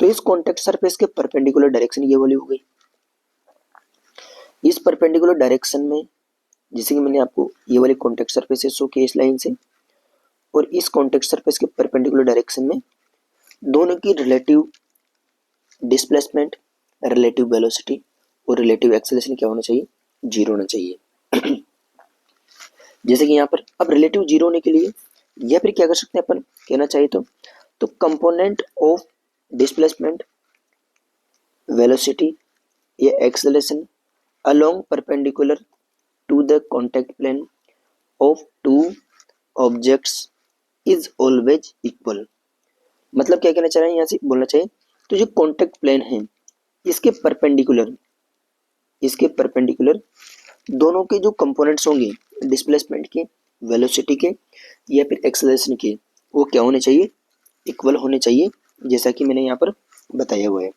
तो इस कांटेक्ट सरफेस के परपेंडिकुलर डायरेक्शन ये वाली हो गई। इस परपेंडिकुलर डायरेक्शन में जैसे कि मैंने आपको ये वाली कांटेक्ट सरफेस शो किया इस लाइन से, और इस कांटेक्ट सरफेस के परपेंडिकुलर डायरेक्शन में दोनों की रिलेटिव डिस्प्लेसमेंट, रिलेटिव वेलोसिटी और रिलेटिव एक्सेलरेशन क्या होना चाहिए, जीरो होना चाहिए। जैसे कि यहाँ पर अब रिलेटिव जीरो होने के लिए या फिर क्या कर सकते हैं अपन कहना चाहिए तो कंपोनेंट ऑफ डिस्प्लेसमेंट, वेलोसिटी या acceleration along perpendicular to the contact plane of two objects is always equal. मतलब क्या कहना चाह रहे हैं यहाँ से बोलना चाहिए, तो जो कॉन्टैक्ट प्लेन है इसके परपेंडिकुलर दोनों के जो कंपोनेंट्स होंगे डिस्प्लेसमेंट के, वेलोसिटी के या फिर एक्सेलरेशन के, वो क्या होने चाहिए, इक्वल होने चाहिए, जैसा कि मैंने यहाँ पर बताया हुआ है।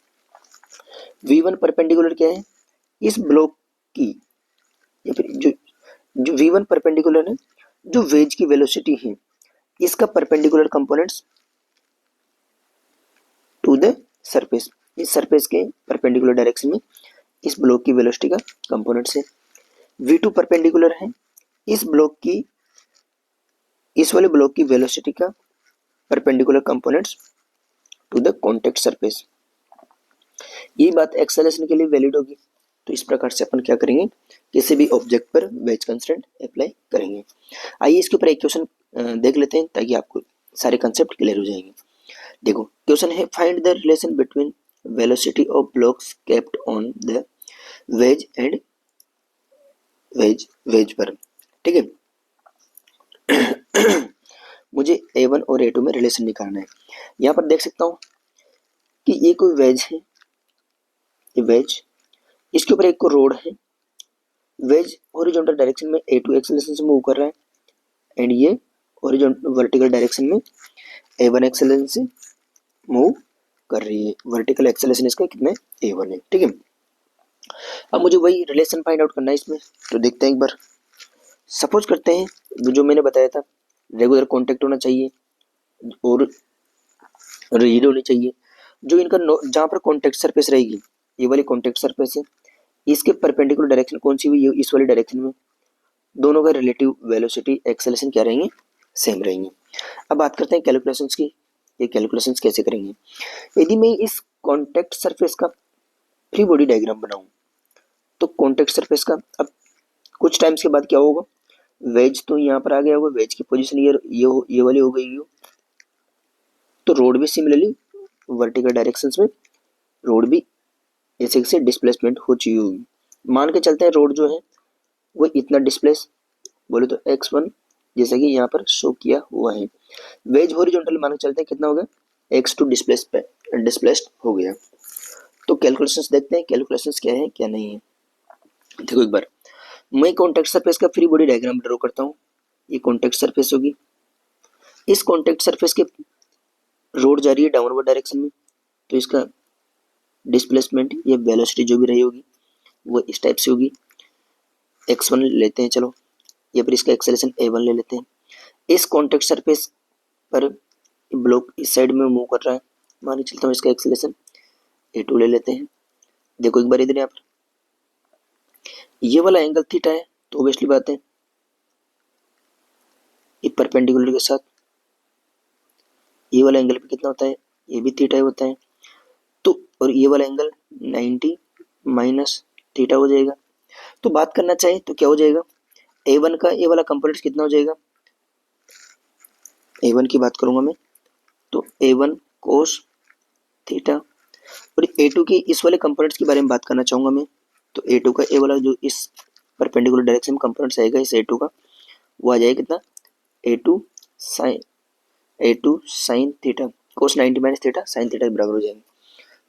v1 परपेंडिकुलर क्या है, इस ब्लॉक की या फिर जो v1 परपेंडिकुलर है जो वेज की वेलोसिटी है इसका perpendicular components to the surface, इस सरफेस के परपेंडिकुलर डायरेक्शन में इस ब्लॉक की वेलोसिटी का कंपोनेंट्स है। v2 परपेंडिकुलर है इस ब्लॉक की, इस वाले ब्लॉक की वेलोसिटी का perpendicular components to the contact surface. ये बात एक्सेलरेशन के लिए वैलिड होगी। तो इस प्रकार से अपन क्या करेंगे, किसी भी ऑब्जेक्ट पर वेज कंस्ट्रेंट अप्लाई करेंगे। आइए इसके ऊपर एक क्वेश्चन देख लेते हैं ताकि आपको सारे कंसेप्ट क्लियर हो जाएंगे। देखो क्वेश्चन है, find the relation between velocity of blocks kept on the wedge and wedge पर। ठीक है, मुझे A1 और A2 में रिलेशन निकालना है। यहाँ पर देख सकता हूँ कि ये कोई वेज है, ये वेज, इसके ऊपर एक को रोड है। वेज हॉरिजॉन्टल डायरेक्शन में A2 एक्सेलरेशन से मूव कर रहा है एंड ये हॉरिजॉन्टल वर्टिकल डायरेक्शन में A1 एक्सेलरेशन से मूव कर रही है। वर्टिकल एक्सेलरेशन इसका कितना है, A1 है। ठीक है, अब मुझे वही रिलेशन फाइंड आउट करना है इसमें, तो देखते हैं एक बार। सपोज करते हैं जो मैंने बताया था, रेगुलर कांटेक्ट होना चाहिए और रिजिड होनी चाहिए। जो इनका जहाँ पर कांटेक्ट सरफेस रहेगी, ये वाली कांटेक्ट सरफेस है, इसके परपेंडिकुलर डायरेक्शन कौन सी हुई, इस वाली डायरेक्शन में दोनों का रिलेटिव वेलोसिटी एक्सेलरेशन क्या रहेंगे, सेम रहेंगे। अब बात करते हैं कैलकुलेशंस की, ये कैलकुलेशंस कैसे करेंगे। यदि मैं इस कांटेक्ट सरफेस का फ्री बॉडी डायग्राम बनाऊं, तो कांटेक्ट सरफेस का अब कुछ टाइम्स के बाद क्या होगा, वेज तो यहाँ पर आ गया होगा, वेज की पोजीशन ये वाली हो गई, तो रोड भी सिमिलरली वर्टिकल डायरेक्शंस में रोड भी ऐसे से डिस्प्लेसमेंट हो चुकी होगी। मान के चलते हैं रोड जो है वो इतना डिस्प्लेस, बोले तो x1 जैसा कि यहाँ पर शो किया हुआ है। वेज हॉरिजॉन्टल मान के चलते हैं कितना हो गया, x2 डिस्प्लेस्ड हो गया। तो कैलकुलेशंस देखते हैं, कैलकुलेशंस क्या है क्या नहीं है। देखो एक बार मैं कॉन्टेक्ट सरफेस का फ्री बॉडी डायग्राम ड्रॉ करता हूँ। ये कॉन्टेक्ट सरफेस होगी, इस कॉन्टेक्ट सरफेस के रोड जा रही है डाउनवर्ड डायरेक्शन में, तो इसका डिस्प्लेसमेंट या वेलोसिटी जो भी रही होगी वो इस टाइप से होगी। x1 लेते हैं चलो, या फिर इसका एक्सेलरेशन A1 ले लेते हैं। इस कॉन्टेक्ट सरफेस पर ब्लॉक इस साइड में मूव कर रहा है, मान के चलता हूँ इसका एक्सेलरेशन A2 ले लेते हैं। देखो एक बार इधर यहाँ पर ये वाला एंगल थीटा है, तो ऑब्वियसली बात है ये परपेंडिकुलर के साथ ये वाला एंगल भी कितना होता है, ये भी थीटा होता है। तो और ये वाला एंगल 90 माइनस थीटा हो जाएगा। तो बात करना चाहे तो क्या हो जाएगा, A1 का ये वाला कंपोनेंट कितना हो जाएगा, A1 की बात करूंगा मैं तो A1 कोस थीटा, और A2 के इस वाले कंपोनेंट्स के बारे में बात करना चाहूंगा मैं, तो A2 का ये वाला जो इस परपेंडिकुलर डायरेक्शन में कंपोनेंट्स आएगा इस A2 का, वो आ जाएगा कितना, A2 sine theta cos 90 minus theta sine theta के बराबर हो जाएगा।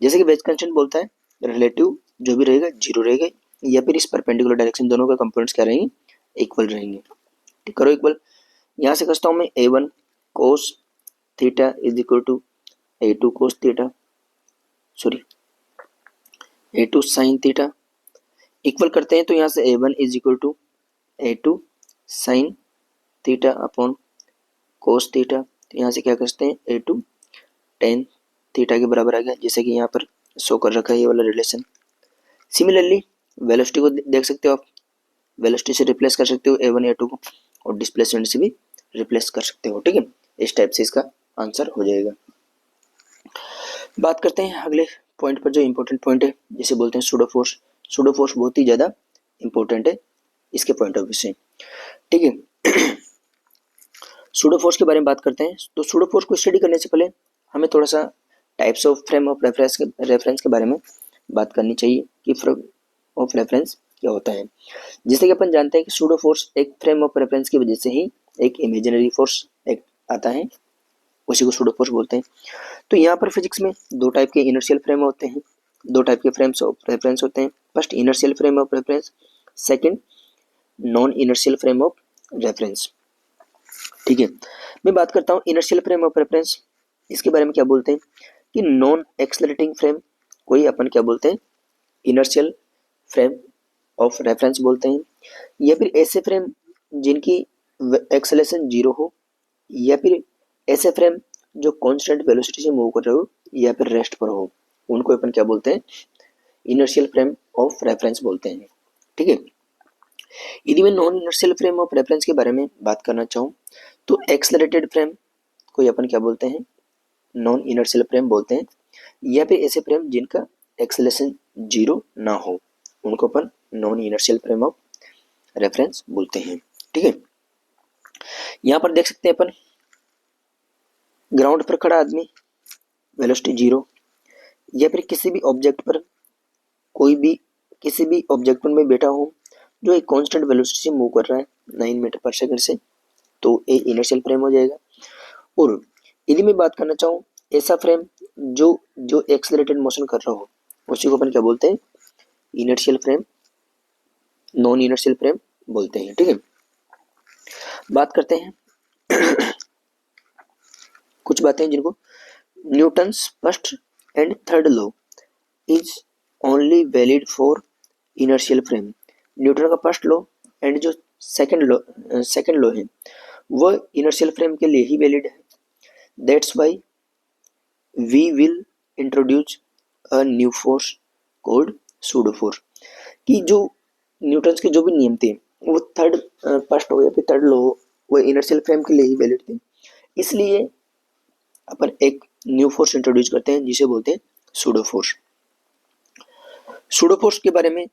जैसे कि वेज कंस्टेंट बोलता है रिलेटिव जो भी रहेगा जीरो रहेगा, या फिर इस परपेंडिकुलर डायरेक्शन दोनों के कंपोनेंट्स क्या रहेंगे, इक्वल रहेंगे। ठीक करो इक्वल, यहाँ से कसता हूँ मैं A1 cos theta is equal to A2 cos theta, sorry A2 sine theta, equal करते हैं तो यहाँ से A1 is equal to A2 sine theta upon cos theta, तो यहाँ से क्या करते हैं A2 टेन थीटा के बराबर आ गया, जैसे कि यहाँ पर शो कर रखा है ये वाला रिलेशन। सिमिलरली वेलोसिटी को देख सकते हो आप, वेलोसिटी से रिप्लेस कर सकते हो A1 A2 को, और डिस्प्लेसमेंट से भी रिप्लेस कर सकते हो। ठीक है, इस टाइप से इसका आंसर हो जाएगा। बात करते हैं अगले पॉइंट पर, जो इंपॉर्टेंट पॉइंट है जिसे बोलते हैं सूडो फोर्स। सूडो फोर्स बहुत ही ज़्यादा इंपॉर्टेंट है इसके पॉइंट ऑफ व्यू से। ठीक है, सूडो फोर्स के बारे में बात करते हैं। तो सूडो फोर्स को स्टडी करने से पहले हमें थोड़ा सा types of frame of reference के बारे में बात करनी चाहिए कि फ्रेम ऑफ रेफरेंस क्या होता है। जैसे कि अपन जानते हैं कि सूडो फोर्स एक फ्रेम ऑफ रेफरेंस की वजह से ही एक इमेजिनरी फोर्स एक आता है, उसी को सूडो फोर्स बोलते हैं। तो यहाँ पर फिजिक्स में दो टाइप के इनर्शियल फ्रेम होते हैं, दो टाइप के फ्रेम्स ऑफ रेफरेंस होते हैं। First inertial frame of reference, second non inertial frame of reference. ठीक है, मैं बात करता हूँ इनर्शियल फ्रेम ऑफ रेफरेंस। इसके बारे में क्या बोलते हैं कि नॉन एक्सेलरेटिंग फ्रेम कोई अपन क्या बोलते हैं, इनर्शियल फ्रेम ऑफ रेफरेंस बोलते हैं, या फिर ऐसे फ्रेम जिनकी एक्सेलरेशन जीरो हो, या फिर ऐसे फ्रेम जो कांस्टेंट वेलोसिटी से मूव कर रहे हो, या फिर रेस्ट पर हो, उनको अपन क्या बोलते हैं, इनर्शियल फ्रेम ऑफ रेफरेंस बोलते हैं। ठीक है, यदि मैं non inertial frame of reference के बारे में बात करना चाहूँ तो एक्सेलरेटेड फ्रेम को अपन क्या बोलते हैं, नॉन इनर्शियल फ्रेम बोलते हैं, या फिर ऐसे फ्रेम जिनका एक्सेलरेशन जीरो ना हो, उनको अपन non inertial frame of reference बोलते हैं। ठीक है, यहाँ पर देख सकते हैं अपन, ग्राउंड पर खड़ा आदमी, वेलोसिटी 0, या फिर किसी भी ऑब्जेक्ट पर, कोई भी किसी भी ऑब्जेक्ट पर मैं बैठा हूँ जो एक कांस्टेंट वेलोसिटी से मूव कर रहा है 9 मीटर पर सेकंड से, तो ये इनर्शियल फ्रेम हो जाएगा। और यदि मैं बात करना चाहूँ ऐसा फ्रेम जो जो एक्सेलरेटेड मोशन कर रहा हो, उसी को अपन क्या बोलते हैं, inertial frame, non inertial frame बोलते हैं। ठीक है, बात करते हैं कुछ बातें जिनको, Newton's first and third law is only valid for inertial frame. Newton का फर्स्ट लॉ एंड जो सेकंड लॉ है वो इनर्शियल फ्रेम के लिए ही वैलिड है। That's why we will introduce a new force called pseudo force. कि जो न्यूटन्स के जो भी नियम थे वो थर्ड फर्स्ट हो या फिर थर्ड लॉ हो, वो इनर्शियल फ्रेम के लिए ही वैलिड थे, इसलिए अपन एक न्यू फोर्स इंट्रोड्यूस करते हैं जिसे बोलते हैं सूडो फोर्स। सूडो फोर्स के बारे में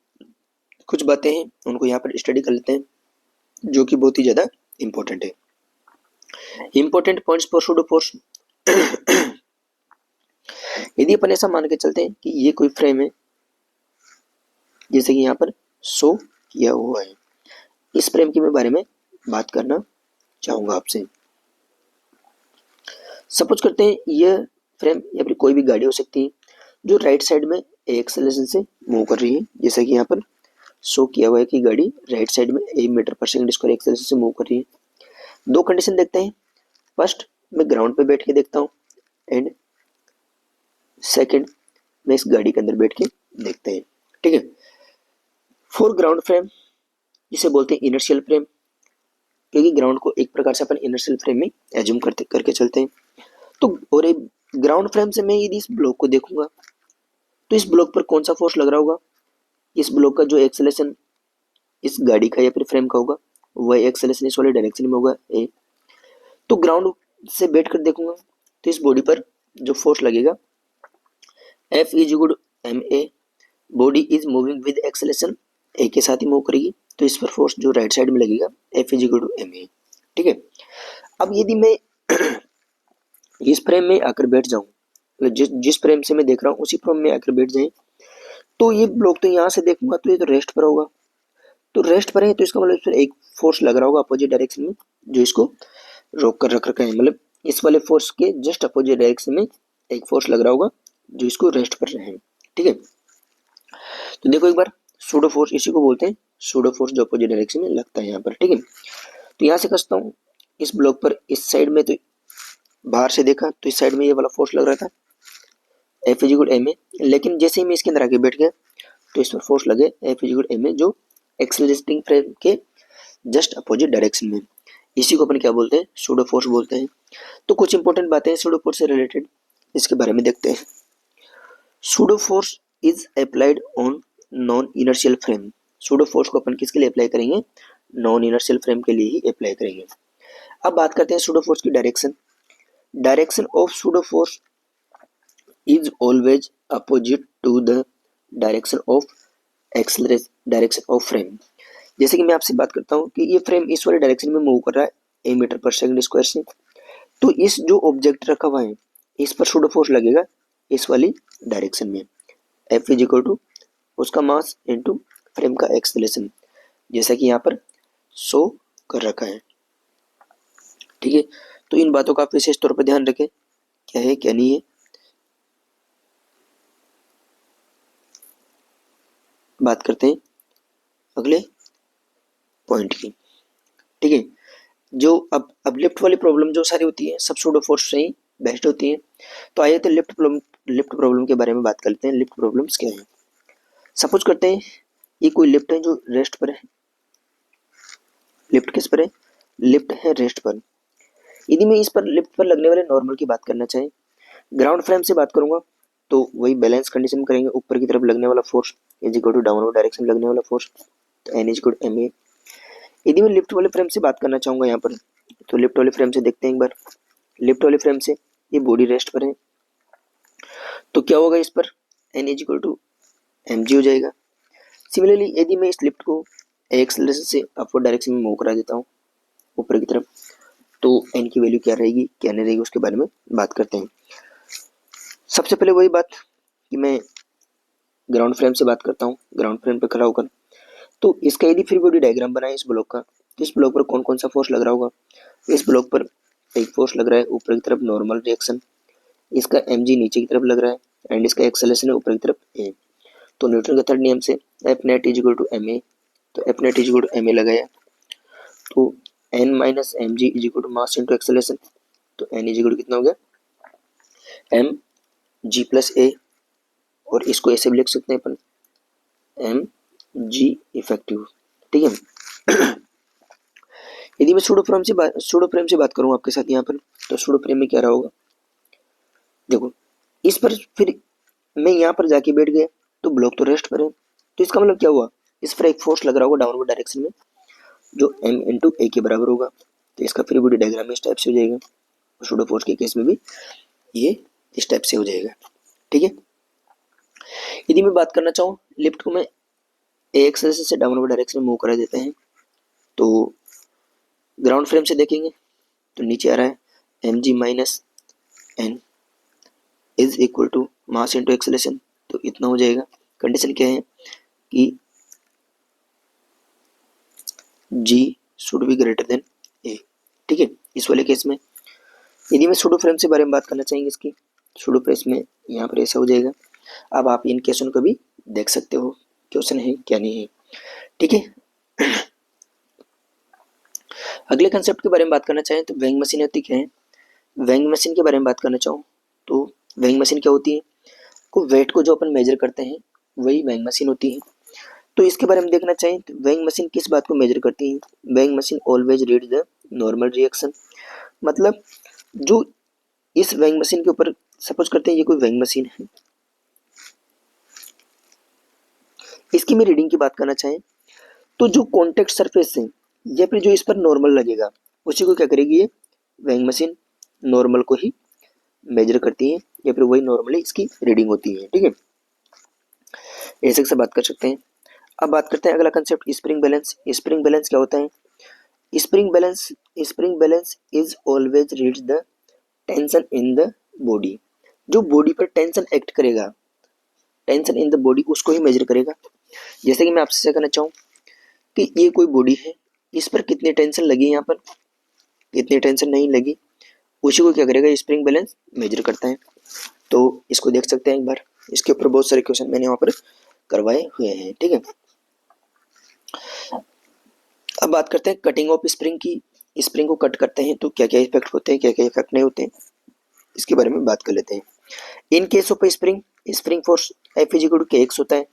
कुछ बातें हैं, उनको यहाँ पर स्टडी कर लेते हैं जो कि बहुत ही ज़्यादा इंपॉर्टेंट है। Important points for pseudo force. यदि अपन ऐसा मान के चलते हैं कि ये कोई फ्रेम है, जैसे कि यहाँ पर शो किया हुआ है, इस फ्रेम के बारे में बात करना चाहूंगा आपसे। सपोज करते हैं यह फ्रेम या फिर कोई भी गाड़ी हो सकती है जो राइट साइड में एक्सेलरेशन से मूव कर रही है, जैसा कि यहाँ पर शो किया हुआ है कि गाड़ी राइट साइड में 1 मीटर पर सेकंड स्क्वायर एक्सेलरेशन से मूव कर रही है। दो कंडीशन देखते हैं, फर्स्ट मैं ग्राउंड पे बैठ के देखता हूँ एंड सेकंड मैं इस गाड़ी के अंदर बैठ के देखते हैं। ठीक है, फॉर ग्राउंड फ्रेम जिसे बोलते हैं इनर्शियल फ्रेम, क्योंकि ग्राउंड को एक प्रकार से अपन इनर्शियल फ्रेम में एज्यूम करके चलते हैं। तो और एक ग्राउंड फ्रेम से मैं यदि इस ब्लॉक को देखूंगा तो इस ब्लॉक पर कौन सा फोर्स लग रहा होगा, इस ब्लॉक का जो एक्सेलरेशन इस गाड़ी का या फिर फ्रेम का होगा वह एक्सेलरेशन इस वाले डायरेक्शन में होगा ए। तो ग्राउंड से बैठ कर देखूंगा तो इस बॉडी पर जो फोर्स लगेगा F is equal to M A, body is moving with acceleration A के साथ ही मूव करेगी, तो इस पर फोर्स जो राइट साइड में लगेगा F is equal to M A. ठीक है, अब यदि मैं इस फ्रेम में आकर बैठ जाऊं, जिस फ्रेम से मैं देख रहा हूँ उसी फ्रेम में आकर बैठ जाए, तो ये ब्लॉक तो यहाँ से देखूंगा तो ये तो रेस्ट पर होगा, तो रेस्ट पर है तो इसका मतलब इस पर एक फोर्स लग रहा होगा अपोजिट डायरेक्शन में जो इसको रोक कर रख रखा है, मतलब इस वाले फोर्स के जस्ट अपोजिट डायरेक्शन में एक फोर्स लग रहा होगा जो इसको रेस्ट पर रहे। ठीक है, तो देखो एक बार सूडो फोर्स इसी को बोलते हैं, सूडो फोर्स जो अपोजिट डायरेक्शन में लगता है यहाँ पर। ठीक है, तो यहाँ से कसता हूँ इस ब्लॉक पर, इस साइड में तो बाहर से देखा तो इस साइड में ये वाला फोर्स लग रहा था F is equal M A, लेकिन जैसे ही मैं इसके अंदर आके बैठ गया तो इस पर फोर्स लगे F is equal M A जो एक्सेलरेटिंग फ्रेम के जस्ट अपोजिट डायरेक्शन में, इसी को अपन क्या बोलते हैं, सूडो फोर्स बोलते हैं। तो कुछ इंपॉर्टेंट बातें हैं सूडो फोर्स से रिलेटेड, इसके बारे में देखते हैं। Pseudo force is applied on non inertial frame. Pseudo force को अपन किसके लिए अप्लाई करेंगे, नॉन इनर्शियल फ्रेम के लिए ही अप्लाई करेंगे। अब बात करते हैं सूडो फोर्स की direction. Direction of pseudo force is always opposite to the direction of direction of frame. जैसे कि मैं आपसे बात करता हूँ कि ये फ्रेम इस वाले डायरेक्शन में मूव कर रहा है 1 मीटर पर सेकंड स्क्वायर से, तो इस जो ऑब्जेक्ट रखा हुआ है इस पर सूडो फोर्स लगेगा इस वाली डायरेक्शन में, एफ इज इक्वल टू उसका मास इनटू फ्रेम का एक्सेलरेशन, जैसा कि यहाँ पर शो कर रखा है। ठीक है, तो इन बातों का आप विशेष तौर पर ध्यान रखें, क्या है क्या नहीं है। बात करते हैं अगले पॉइंट की। ठीक है, जो अब लिफ्ट वाली प्रॉब्लम जो सारी होती है सब सूडो फोर्स से ही बेस्ट होती है। तो आइए तो लिफ्ट प्रॉब्लम के बारे में बात करते हैं। लिफ्ट प्रॉब्लम्स क्या है, सपोज करते हैं ये कोई लिफ्ट है जो रेस्ट पर है, लिफ्ट किस पर है, लिफ्ट है रेस्ट पर। यदि मैं इस पर लिफ्ट पर लगने वाले नॉर्मल की बात करना चाहें, ग्राउंड फ्रेम से बात करूंगा तो वही बैलेंस कंडीशन में करेंगे, ऊपर की तरफ लगने वाला force is equal to downward direction लगने वाला फोर्स, तो N is equal to M A. यदि मैं लिफ्ट वाले फ्रेम से बात करना चाहूंगा यहाँ पर, तो लिफ्ट वाले फ्रेम से देखते हैं एक बार। लिफ्ट वाले फ्रेम से ये बॉडी रेस्ट पर है तो क्या होगा, इस पर N is equal to M G हो जाएगा। सिमिलरली यदि मैं इस लिफ्ट को एक्सेलरेशन से अपवर्ड डायरेक्शन में मूव करा देता हूँ ऊपर की तरफ, तो एन की वैल्यू क्या रहेगी क्या नहीं रहेगी उसके बारे में बात करते हैं। सबसे पहले वही बात कि मैं ग्राउंड फ्रेम से बात करता हूँ, ग्राउंड फ्रेम पे खड़ा होकर। तो इसका यदि फिर बॉडी डायग्राम बनाए इस ब्लॉक का, तो इस ब्लॉक पर कौन कौन सा फोर्स लग रहा होगा। इस ब्लॉक पर एक फोर्स लग रहा है ऊपर की तरफ नॉर्मल रिएक्शन, इसका mg नीचे की तरफ लग रहा है एंड इसका एक्सेलरेशन है ऊपर की तरफ a। तो न्यूटन के थर्ड नियम से F net is equal to M A, तो F net is equal to M A लगाया, तो N minus M G is equal to mass into acceleration, तो एन इज इक्वल टू कितना हो गया एम जी प्लस ए, और इसको ऐसे भी लिख सकते हैं अपन एम जी इफेक्टिव। ठीक है। यदि मैं सूडो फ्रेम से बात करूं आपके साथ यहाँ पर, तो सूडो फ्रेम में क्या रहा होगा, देखो इस पर फिर मैं यहाँ पर जाके बैठ गया तो ब्लॉक तो रेस्ट पर है, तो इसका मतलब क्या हुआ, इस पर एक फोर्स लग रहा होगा डाउनवर्ड डायरेक्शन में जो एम इंटू ए के बराबर होगा। तो इसका फ्री बॉडी डायग्राम इस टाइप से हो जाएगा, सूडो फोर्स के केस में भी ये इस टाइप से हो जाएगा। ठीक है। यदि मैं बात करना चाहूँ लिफ्ट को मैं ए एक्सेलरेशन से डाउनवर्ड डायरेक्शन में मूव करा देते हैं, तो ग्राउंड फ्रेम से देखेंगे तो नीचे आ रहा है M G minus N is equal to mass into acceleration, तो इतना हो जाएगा। कंडीशन क्या है कि g should be greater than a। ठीक है। इस वाले केस में यदि मैं सूडो फ्रेम से बारे में बात करना चाहेंगे इसकी, सूडो फ्रेम में यहाँ पर ऐसा हो जाएगा। अब आप इन क्वेश्चन को भी देख सकते हो क्वेश्चन है क्या नहीं है। ठीक है। अगले कंसेप्ट के बारे में बात करना चाहें तो वेइंग मशीन होती क्या है। वेइंग मशीन के बारे में बात करना चाहूँ तो वेइंग मशीन क्या होती है, को वेट को जो अपन मेजर करते हैं वही वेइंग मशीन होती है। तो इसके बारे में देखना चाहें तो वेइंग मशीन किस बात को मेजर करती है, weighing machine always read the normal reaction. मतलब जो इस वेइंग मशीन के ऊपर सपोज करते हैं ये कोई वेइंग मशीन है, इसकी मैं रीडिंग की बात करना चाहें तो जो कॉन्टेक्ट सरफेस है या फिर जो इस पर नॉर्मल लगेगा उसी को क्या करेगी ये वेइंग मशीन नॉर्मल को ही मेजर करती है या फिर वही नॉर्मली इसकी रीडिंग होती है। ठीक है। ऐसे से बात कर सकते हैं। अब बात करते हैं अगला concept spring balance. Spring balance क्या होता है, spring balance is always reads the tension in the body. जो बॉडी पर टेंशन एक्ट करेगा, टेंशन इन द बॉडी उसको ही मेजर करेगा। जैसे कि मैं आपसे कहना चाहूँ कि ये कोई बॉडी है, इस पर कितनी टेंशन लगी, यहाँ पर कितनी टेंशन नहीं लगी, उसी को क्या करेगा स्प्रिंग बैलेंस मेजर करता है। तो इसको देख सकते हैं एक बार, इसके ऊपर बहुत सारे क्वेश्चन मैंने वहाँ पर करवाए हुए हैं। ठीक है। अब बात करते हैं कटिंग ऑफ स्प्रिंग की। स्प्रिंग को कट करते हैं तो क्या क्या इफेक्ट होते हैं, क्या क्या इफेक्ट नहीं होते हैं, इसके बारे में बात कर लेते हैं। In case of spring, spring force F is equal to K X होता है।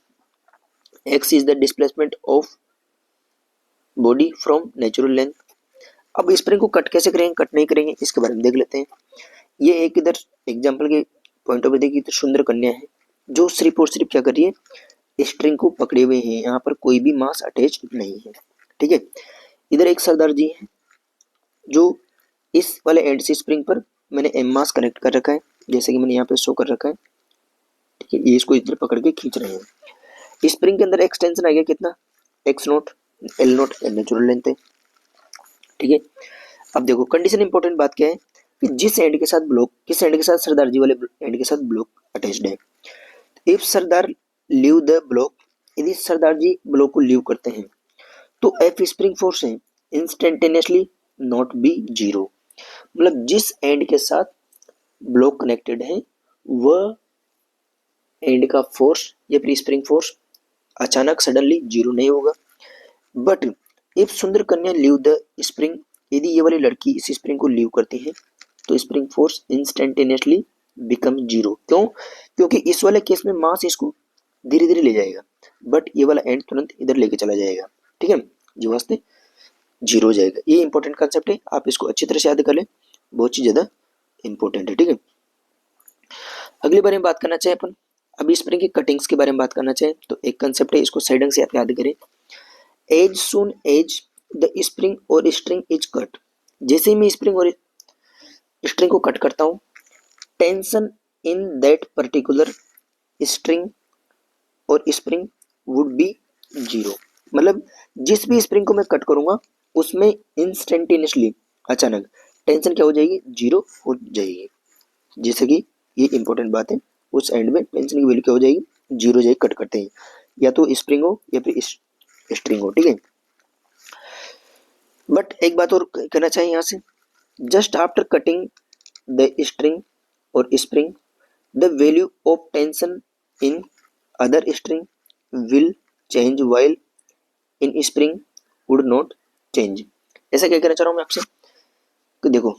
X is the displacement of body from natural length. अब स्प्रिंग को कट कैसे करेंगे, कट नहीं करेंगे, इसके बारे में देख लेते हैं। ये एक इधर एग्जाम्पल के पॉइंट ऑफ व्यू देखिए तो सुंदर कन्या है जो सिर्फ और सिर्फ क्या कर रही है, स्ट्रिंग को पकड़े हुए हैं, यहाँ पर कोई भी मास अटैच नहीं है। ठीक है। इधर एक सरदार जी है जो इस वाले एंड से स्प्रिंग पर मैंने एम मास कनेक्ट कर रखा है, जैसे कि मैंने यहाँ पे शो कर रखा है। ठीक है। ये इसको इधर पकड़ के खींच रहे हैं। स्प्रिंग के अंदर एक्सटेंशन आ गया कितना, x note, L note natural length है। ठीक है। अब देखो कंडीशन इंपॉर्टेंट बात क्या है कि जिस एंड के साथ ब्लॉक, किस एंड के साथ, सरदार जी वाले एंड के साथ ब्लॉक अटैच्ड है। If Sardar leave the block, यदि सरदार जी ब्लॉक को लीव करते हैं तो एफ स्प्रिंग फोर्स है इंस्टेंटेनियसली नॉट बी जीरो। मतलब जिस एंड के साथ ब्लॉक कनेक्टेड है वह एंड का फोर्स या फिर स्प्रिंग फोर्स अचानक सडनली जीरो नहीं होगा। बट इफ सुंदर कन्या लीव द स्प्रिंग, यदि ये वाली लड़की इस स्प्रिंग को लीव करती है तो spring force instantaneously become zero. क्यों, क्योंकि इस वाले केस में मास इसको धीरे धीरे ले जाएगा, बट ये वाला एंड तुरंत इधर लेके चला जाएगा। ठीक है। जो वास्ते जीरो हो जाएगा। ये इंपॉर्टेंट कंसेप्ट है, आप इसको अच्छी तरह से याद कर लें, बहुत ही ज्यादा इंपॉर्टेंट है। ठीक है। अगले बारे में बात करना चाहें अपन, अभी स्प्रिंग की कटिंग्स के बारे में बात करना चाहें तो एक कंसेप्ट है, इसको साइड से आप याद करें। As soon as the spring और स्ट्रिंग इज कट, जैसे ही मैं स्प्रिंग और स्ट्रिंग को कट करता हूँ tension in that particular string और स्प्रिंग वुड बी जीरो। मतलब जिस भी स्प्रिंग को मैं कट करूंगा उसमें इंस्टेंटेनियसली अचानक टेंशन क्या हो जाएगी, जीरो हो जाएगी। जैसे कि ये इंपॉर्टेंट बात है, उस एंड में टेंशन की वैल्यू क्या हो जाएगी, जीरो जाएगी। कट करते हैं, या तो स्प्रिंग हो या फिर स्ट्रिंग हो, ठीक है। बट एक बात और कहना चाहिए यहाँ से, just after cutting the string और spring the value of tension in other string will change while in spring would not change. ऐसा क्या कहना चाह रहा हूँ मैं आपसे कि देखो,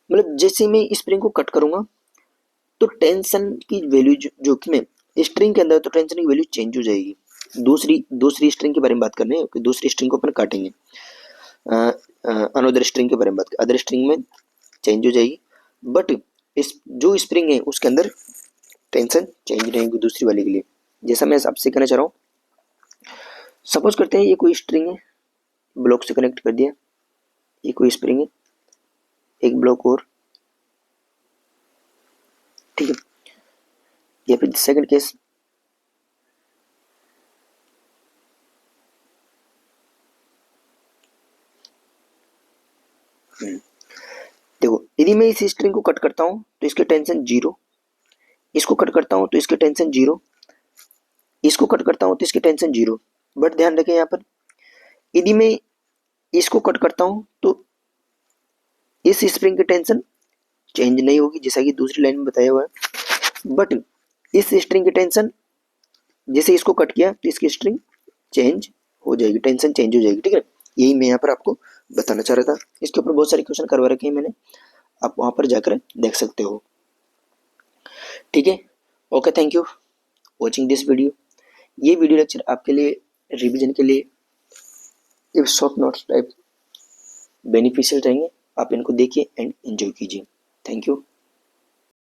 मतलब जैसे मैं स्प्रिंग को कट करूंगा तो टेंशन की वैल्यू जो कि मैं स्ट्रिंग के अंदर, तो टेंशन की वैल्यू चेंज हो जाएगी। दूसरी स्ट्रिंग के बारे में बात कर रहे हैं कि दूसरी स्ट्रिंग को अपन काटेंगे, अनदर स्ट्रिंग के बारे में बात कर, अदर स्ट्रिंग में चेंज हो जाएगी। बट इस जो स्प्रिंग है उसके अंदर टेंशन चेंज रहेगी दूसरी वाले के लिए। जैसा मैं आपसे कहना चाह रहा हूँ, सपोज करते हैं ये कोई स्ट्रिंग है, ब्लॉक से कनेक्ट कर दिया, ये कोई स्प्रिंग है, एक ब्लॉक और, ठीक है। या फिर सेकंड केस, देखो यदि मैं इस स्ट्रिंग को कट करता हूं तो इसके टेंशन जीरो, इसको कट करता हूं तो इसके टेंशन जीरो, इसको कट करता हूं तो इसकी टेंशन जीरो। बट ध्यान रखें यहाँ पर, यदि मैं इसको कट करता हूं तो इस स्प्रिंग की टेंशन चेंज नहीं होगी, जैसा कि दूसरी लाइन में बताया हुआ है। बट इस स्ट्रिंग की टेंशन, जैसे इसको कट किया तो इसकी स्ट्रिंग चेंज हो जाएगी, टेंशन चेंज हो जाएगी, ठीक है। यही मैं यहाँ पर आपको बताना चाह रहा था। इसके ऊपर बहुत सारे क्वेश्चन करवा रखे हैं मैंने, आप वहां पर जाकर देख सकते हो, ठीक है। Okay, thank you watching this video. ये वीडियो लेक्चर आपके लिए रिवीजन के लिए एक शॉर्ट नोट्स टाइप बेनिफिशियल रहेंगे। आप इनको देखिए एंड एंजॉय कीजिए। Thank you.